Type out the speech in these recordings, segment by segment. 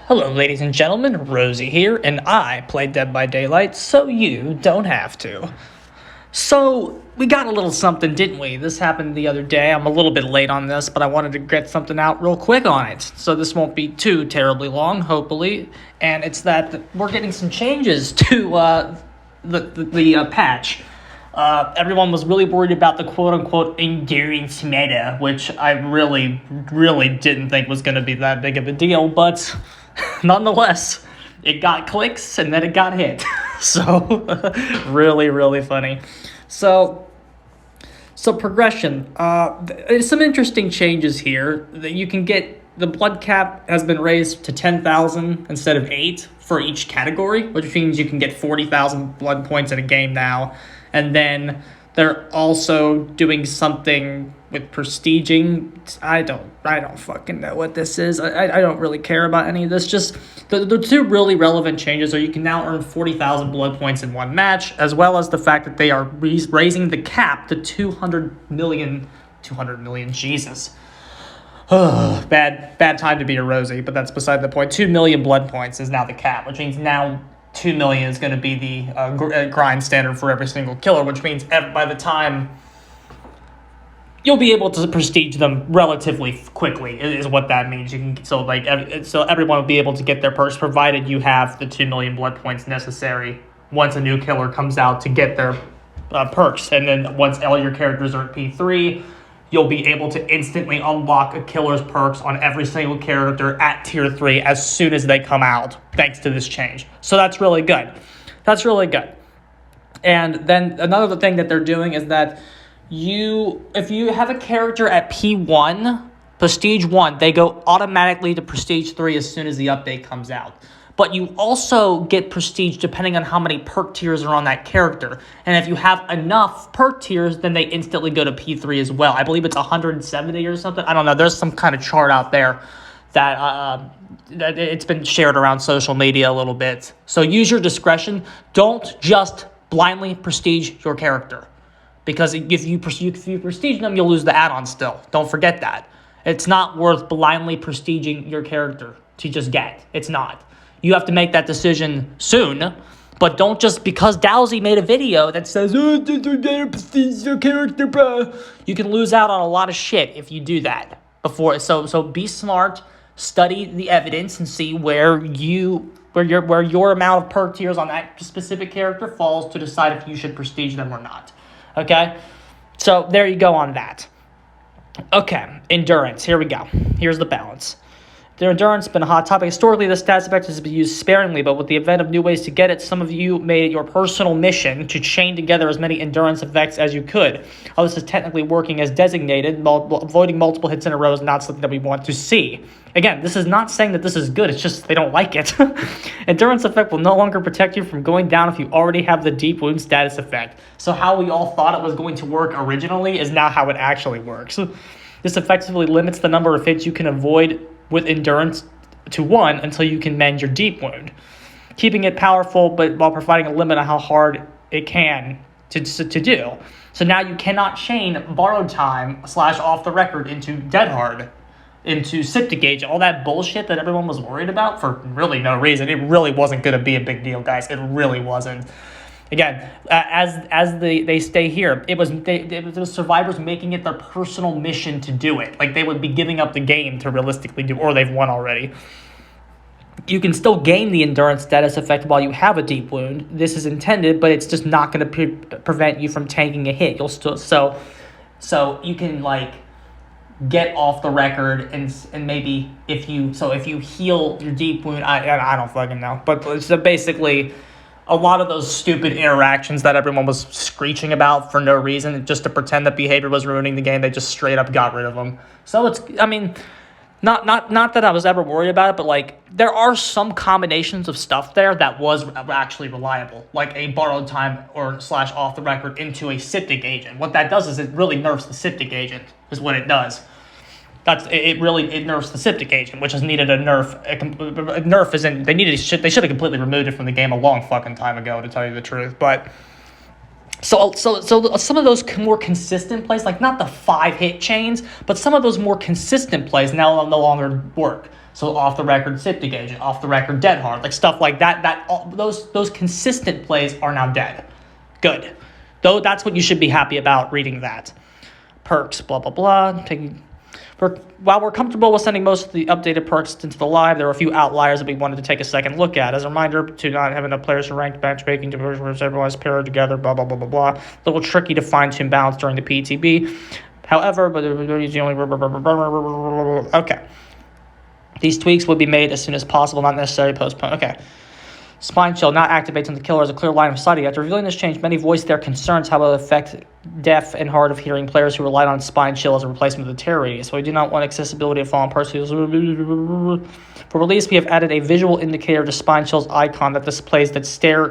Hello, ladies and gentlemen, Rosie here, and I play Dead by Daylight, so you don't have to. So, we got a little something, didn't we? This happened the other day. I'm a little bit late on this, but I wanted to get something out real quick on it. So this won't be too terribly long, hopefully. And it's that we're getting some changes to the patch. Everyone was really worried about the quote-unquote endurance meta, which I really didn't think was going to be that big of a deal, but nonetheless, it got clicks and then it got hit. So, really funny. So progression. There's some interesting changes here. That you can get, the blood cap has been raised to 10,000 instead of 8 for each category, which means you can get 40,000 blood points in a game now. And then they're also doing something with prestiging. I don't fucking know what this is. I don't really care about any of this. Just the two really relevant changes are you can now earn 40,000 blood points in one match, as well as the fact that they are raising the cap to 200 million, Jesus. Bad time to be a Rosie, but that's beside the point. 2 million blood points is now the cap, which means now 2 million is going to be the grind standard for every single killer, which means by the time you'll be able to prestige them relatively quickly is what that means. You can so everyone will be able to get their perks provided you have the 2 million blood points necessary once a new killer comes out to get their perks, and then once all your characters are at P3, you'll be able to instantly unlock a killer's perks on every single character at tier 3 as soon as they come out, thanks to this change. So that's really good. And then another thing that they're doing is that if you have a character at P1, Prestige 1, they go automatically to Prestige 3 as soon as the update comes out. But you also get prestige depending on how many perk tiers are on that character. And if you have enough perk tiers, then they instantly go to P3 as well. I believe it's 170 or something. I don't know. There's some kind of chart out there that it's been shared around social media a little bit. So use your discretion. Don't just blindly prestige your character. Because if you prestige them, you'll lose the add-on still. Don't forget that. It's not worth blindly prestiging your character to just get. It's not. You have to make that decision soon, but don't just because Dowsy made a video that says, "Oh, they're prestige your character, bro." You can lose out on a lot of shit if you do that before. So be smart, study the evidence, and see where your amount of perk tiers on that specific character falls to decide if you should prestige them or not. Okay, so there you go on that. Okay, endurance. Here we go. Here's the balance. Their endurance has been a hot topic. Historically, this stats effect has been used sparingly, but with the advent of new ways to get it, some of you made it your personal mission to chain together as many endurance effects as you could. While this is technically working as designated, avoiding multiple hits in a row is not something that we want to see. Again, this is not saying that this is good, it's just they don't like it. Endurance effect will no longer protect you from going down if you already have the deep wound status effect. So how we all thought it was going to work originally is now how it actually works. This effectively limits the number of hits you can avoid with endurance to 1 until you can mend your deep wound, keeping it powerful but while providing a limit on how hard it can to do. So now you cannot chain borrowed time / off the record into dead hard, into Siptic Gauge, all that bullshit that everyone was worried about for really no reason. It really wasn't going to be a big deal, guys. It really wasn't. Again, as they stay here, it was the survivors making it their personal mission to do it. Like they would be giving up the game to realistically do, or they've won already. You can still gain the endurance status effect while you have a deep wound. This is intended, but it's just not going to prevent you from tanking a hit. You'll still so you can like get off the record and maybe if you heal your deep wound, I don't fucking know, but so basically. A lot of those stupid interactions that everyone was screeching about for no reason, just to pretend that behavior was ruining the game, they just straight up got rid of them. So it's, I mean, not that I was ever worried about it, but like there are some combinations of stuff there that was actually reliable, like a borrowed time or / off the record into a Siptic agent. What that does is it really nerfs the Siptic agent, is what it does. It nerfs the Siptic agent, which has needed a nerf. Nerf isn't. They should have completely removed it from the game a long fucking time ago, to tell you the truth. But So some of those more consistent plays, like not the 5-hit chains, but some of those more consistent plays now no longer work. So off the record Sip the Gauge, off the record Dead Hard, like stuff like that. Those consistent plays are now dead. Good. Though that's what you should be happy about reading that. Perks, blah blah blah. While we're comfortable with sending most of the updated perks into the live, there are a few outliers that we wanted to take a second look at. As a reminder, to not have enough players for ranked matchmaking to everyone's paired together, blah, blah, blah, blah, blah. A little tricky to fine-tune balance during the PTB. However, but the only... Okay. These tweaks would be made as soon as possible, not necessarily postponed. Okay. Spine Chill not activates on the killer as a clear line of sight. After revealing this change, many voiced their concerns how it will affect deaf and hard of hearing players who relied on Spine Chill as a replacement of the Terror Radius. So we do not want accessibility of fallen parts. For release, we have added a visual indicator to Spine Chill's icon that displays that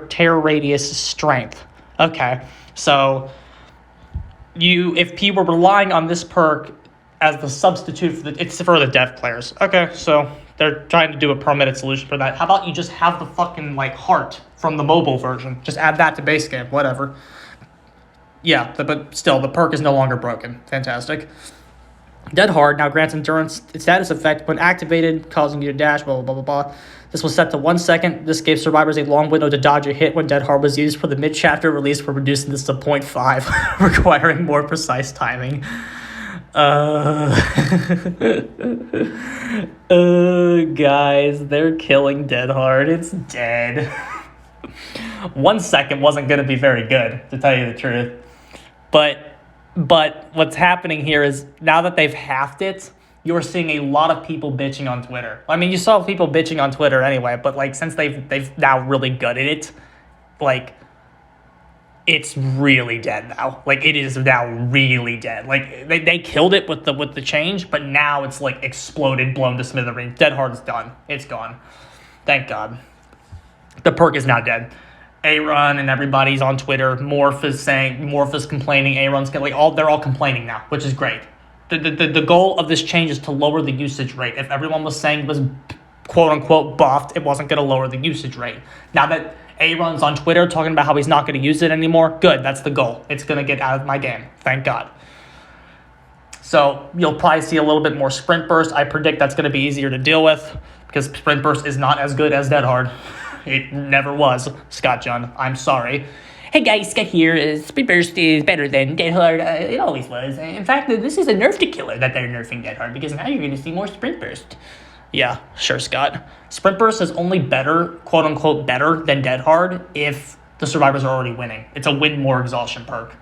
Terror Radius strength. Okay, so if people were relying on this perk as the substitute it's for the deaf players. Okay, so they're trying to do a permitted solution for that. How about you just have the fucking, heart from the mobile version? Just add that to base game, whatever. Yeah, but still, the perk is no longer broken. Fantastic. Dead Hard now grants endurance status effect when activated, causing you to dash, blah, blah, blah, blah, blah. This was set to 1 second. This gave survivors a long window to dodge a hit when Dead Hard was used. For the mid-chapter release, we're reducing this to 0.5, requiring more precise timing. Guys, they're killing Dead Hard. It's dead. 1 second wasn't going to be very good, to tell you the truth. But what's happening here is now that they've halved it, you're seeing a lot of people bitching on Twitter. I mean, you saw people bitching on Twitter anyway, but since they've now really gutted it, it's really dead now. It is now really dead. They killed it with the change, but now it's exploded, blown to smithereens. Dead Hard's done. It's gone. Thank God. The perk is now dead. A-Run and everybody's on Twitter. Morph is complaining. A-Run's they're all complaining now, which is great. The goal of this change is to lower the usage rate. If everyone was saying it was quote unquote buffed, it wasn't going to lower the usage rate. Now that A-Run's on Twitter talking about how he's not going to use it anymore, good, that's the goal. It's going to get out of my game, thank God. So you'll probably see a little bit more Sprint Burst. I predict that's going to be easier to deal with because Sprint Burst is not as good as Dead Hard. It never was, Scott John. I'm sorry. Hey guys, Scott here. Sprint Burst is better than Dead Hard. It always was. In fact, this is a nerf to killer that they're nerfing Dead Hard because now you're going to see more Sprint Burst. Yeah, sure, Scott. Sprint Burst is only better, quote unquote, better than Dead Hard if the survivors are already winning. It's a win more exhaustion perk.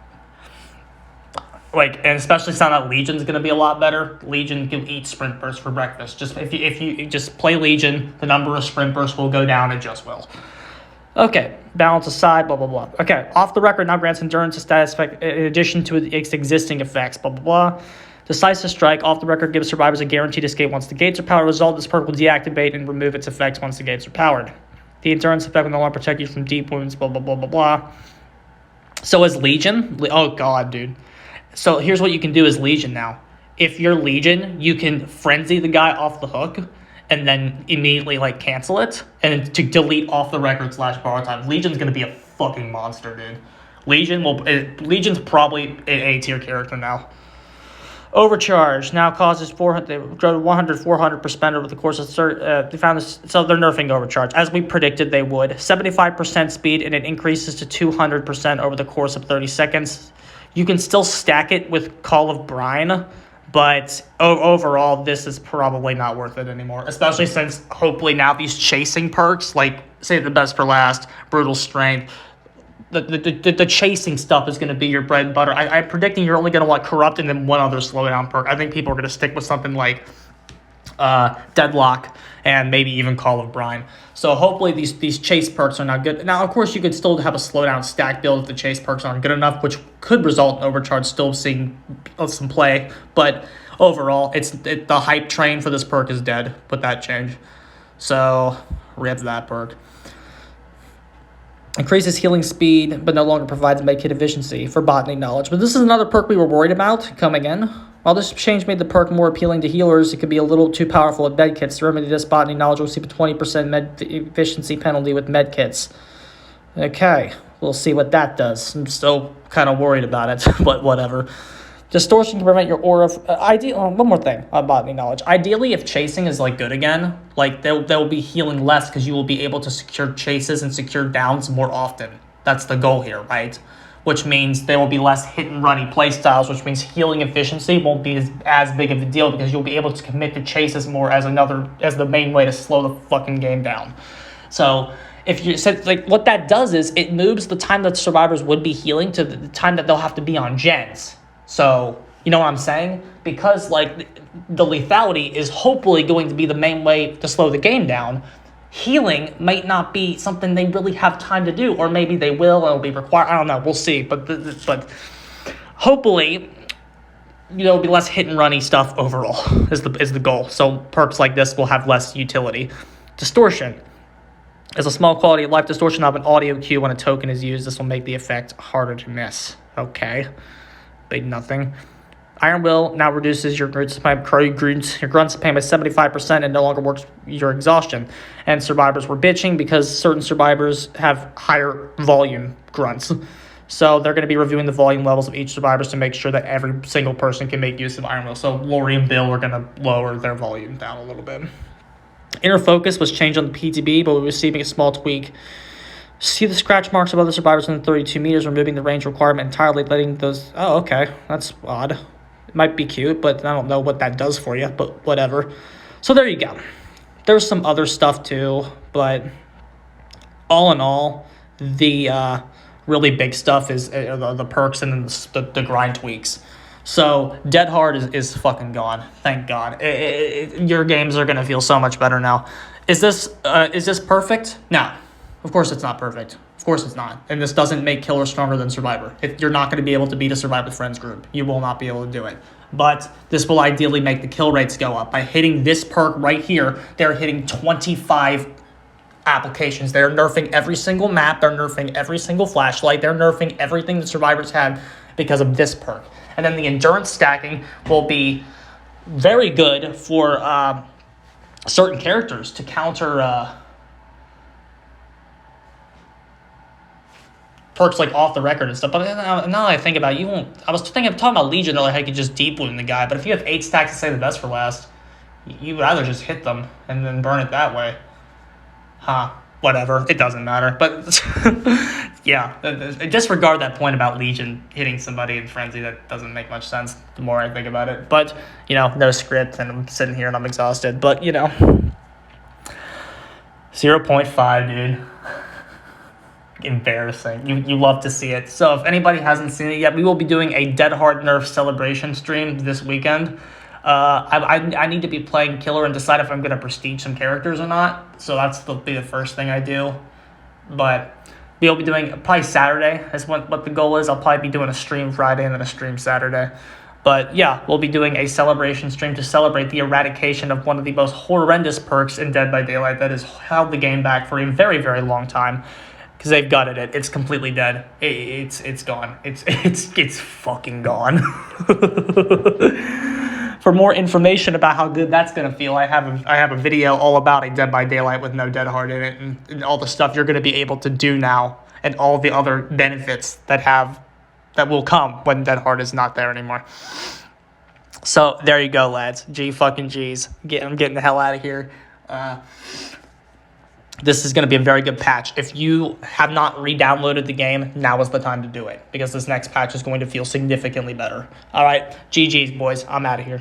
And especially sound that Legion's going to be a lot better. Legion can eat Sprint Burst for breakfast. Just if you just play Legion, the number of Sprint Bursts will go down. It just will. Okay, balance aside, blah, blah, blah. Okay, off the record now grants endurance status effect in addition to its existing effects, blah, blah, blah. Decisive Strike, off the record, gives survivors a guaranteed escape once the gates are powered. Result, this perk will deactivate and remove its effects once the gates are powered. The endurance effect will no longer protect you from deep wounds, blah, blah, blah, blah, blah. So as Legion, oh god, dude. So here's what you can do as Legion now. If you're Legion, you can frenzy the guy off the hook and then immediately cancel it and to delete off the record / borrow time. Legion's gonna be a fucking monster, dude. Legion's probably an A-tier character now. Overcharge now causes 400 per spend over the course of they found this, so they're nerfing Overcharge as we predicted they would. 75% speed and it increases to 200% over the course of 30 seconds. You can still stack it with Call of Brine, but overall this is probably not worth it anymore, especially since hopefully now these chasing perks Save the Best for Last, Brutal Strength, the chasing stuff is going to be your bread and butter. I'm predicting you're only going to want Corrupt and then one other slowdown perk. I think people are going to stick with something like Deadlock and maybe even Call of Brine. So hopefully these chase perks are not good. Now, of course, you could still have a slowdown stack build if the chase perks aren't good enough, which could result in Overcharge still seeing some play. But overall, the hype train for this perk is dead with that change. So rip that perk. Increases healing speed, but no longer provides medkit efficiency for botany knowledge. But this is another perk we were worried about coming in. While this change made the perk more appealing to healers, it could be a little too powerful with medkits. To remedy this, botany knowledge will receive a 20% med efficiency penalty with medkits. Okay, we'll see what that does. I'm still kind of worried about it, but whatever. Distortion can prevent your aura. One more thing about botany knowledge. Ideally, if chasing is like good again, like they'll be healing less because you will be able to secure chases and secure downs more often. That's the goal here, right? Which means there will be less hit and runny playstyles, which means healing efficiency won't be as big of a deal because you'll be able to commit to chases more as the main way to slow the fucking game down. So if you said like what that does is it moves the time that survivors would be healing to the time that they'll have to be on gens. So, you know what I'm saying? Because, like, the lethality is hopefully going to be the main way to slow the game down. Healing might not be something they really have time to do, or maybe they will and it'll be required. I don't know. We'll see. But hopefully, it'll be less hit and runny stuff overall is the goal. So perks like this will have less utility. Distortion is a small quality of life distortion of an audio cue when a token is used. This will make the effect harder to miss. Okay. Big nothing. Iron Will now reduces your grunts pain by 75% and no longer works your exhaustion. And survivors were bitching because certain survivors have higher volume grunts. So they're going to be reviewing the volume levels of each survivor to make sure that every single person can make use of Iron Will. So Lori and Bill are going to lower their volume down a little bit. Inner focus was changed on the PTB, but we're receiving a small tweak. See the scratch marks of other survivors within 32 meters, removing the range requirement entirely, letting those... Oh, okay. That's odd. It might be cute, but I don't know what that does for you, but whatever. So there you go. There's some other stuff too, but all in all, the really big stuff is the perks and then the grind tweaks. So Dead Hard is fucking gone. Thank God. Your games are going to feel so much better now. Is this perfect? No. Of course it's not perfect. Of course it's not. And this doesn't make Killer stronger than Survivor. You're not going to be able to beat a Survivor Friends group. You will not be able to do it. But this will ideally make the kill rates go up. By hitting this perk right here, they're hitting 25 applications. They're nerfing every single map. They're nerfing every single flashlight. They're nerfing everything the Survivors had because of this perk. And then the endurance stacking will be very good for certain characters to counter... perks like off the record and stuff, but now that I think about it, you won't. I was talking about Legion earlier, how you could just deep wound the guy, but if you have 8 stacks to save the best for last, you'd rather just hit them and then burn it that way. Whatever, it doesn't matter. But yeah, disregard that point about Legion hitting somebody in Frenzy. That doesn't make much sense the more I think about it. But no script, and I'm sitting here and I'm exhausted. But 0.5, dude. Embarrassing. You love to see it. So if anybody hasn't seen it yet, we will be doing a Dead Hard Nerf celebration stream this weekend. I need to be playing Killer and decide if I'm going to prestige some characters or not. So that's be the first thing I do. But we'll be doing probably Saturday is what the goal is. I'll probably be doing a stream Friday and then a stream Saturday. But yeah, we'll be doing a celebration stream to celebrate the eradication of one of the most horrendous perks in Dead by Daylight that has held the game back for a very, very long time. Because they've gutted it. It's completely dead. It's gone. It's fucking gone. For more information about how good that's gonna feel, I have a video all about a Dead by Daylight with no Dead Hard in it, and all the stuff you're gonna be able to do now, and all the other benefits that will come when Dead Hard is not there anymore. So there you go, lads. Fucking G's. I'm getting the hell out of here. This is going to be a very good patch. If you have not re-downloaded the game, now is the time to do it, because this next patch is going to feel significantly better. All right, GG's, boys. I'm out of here.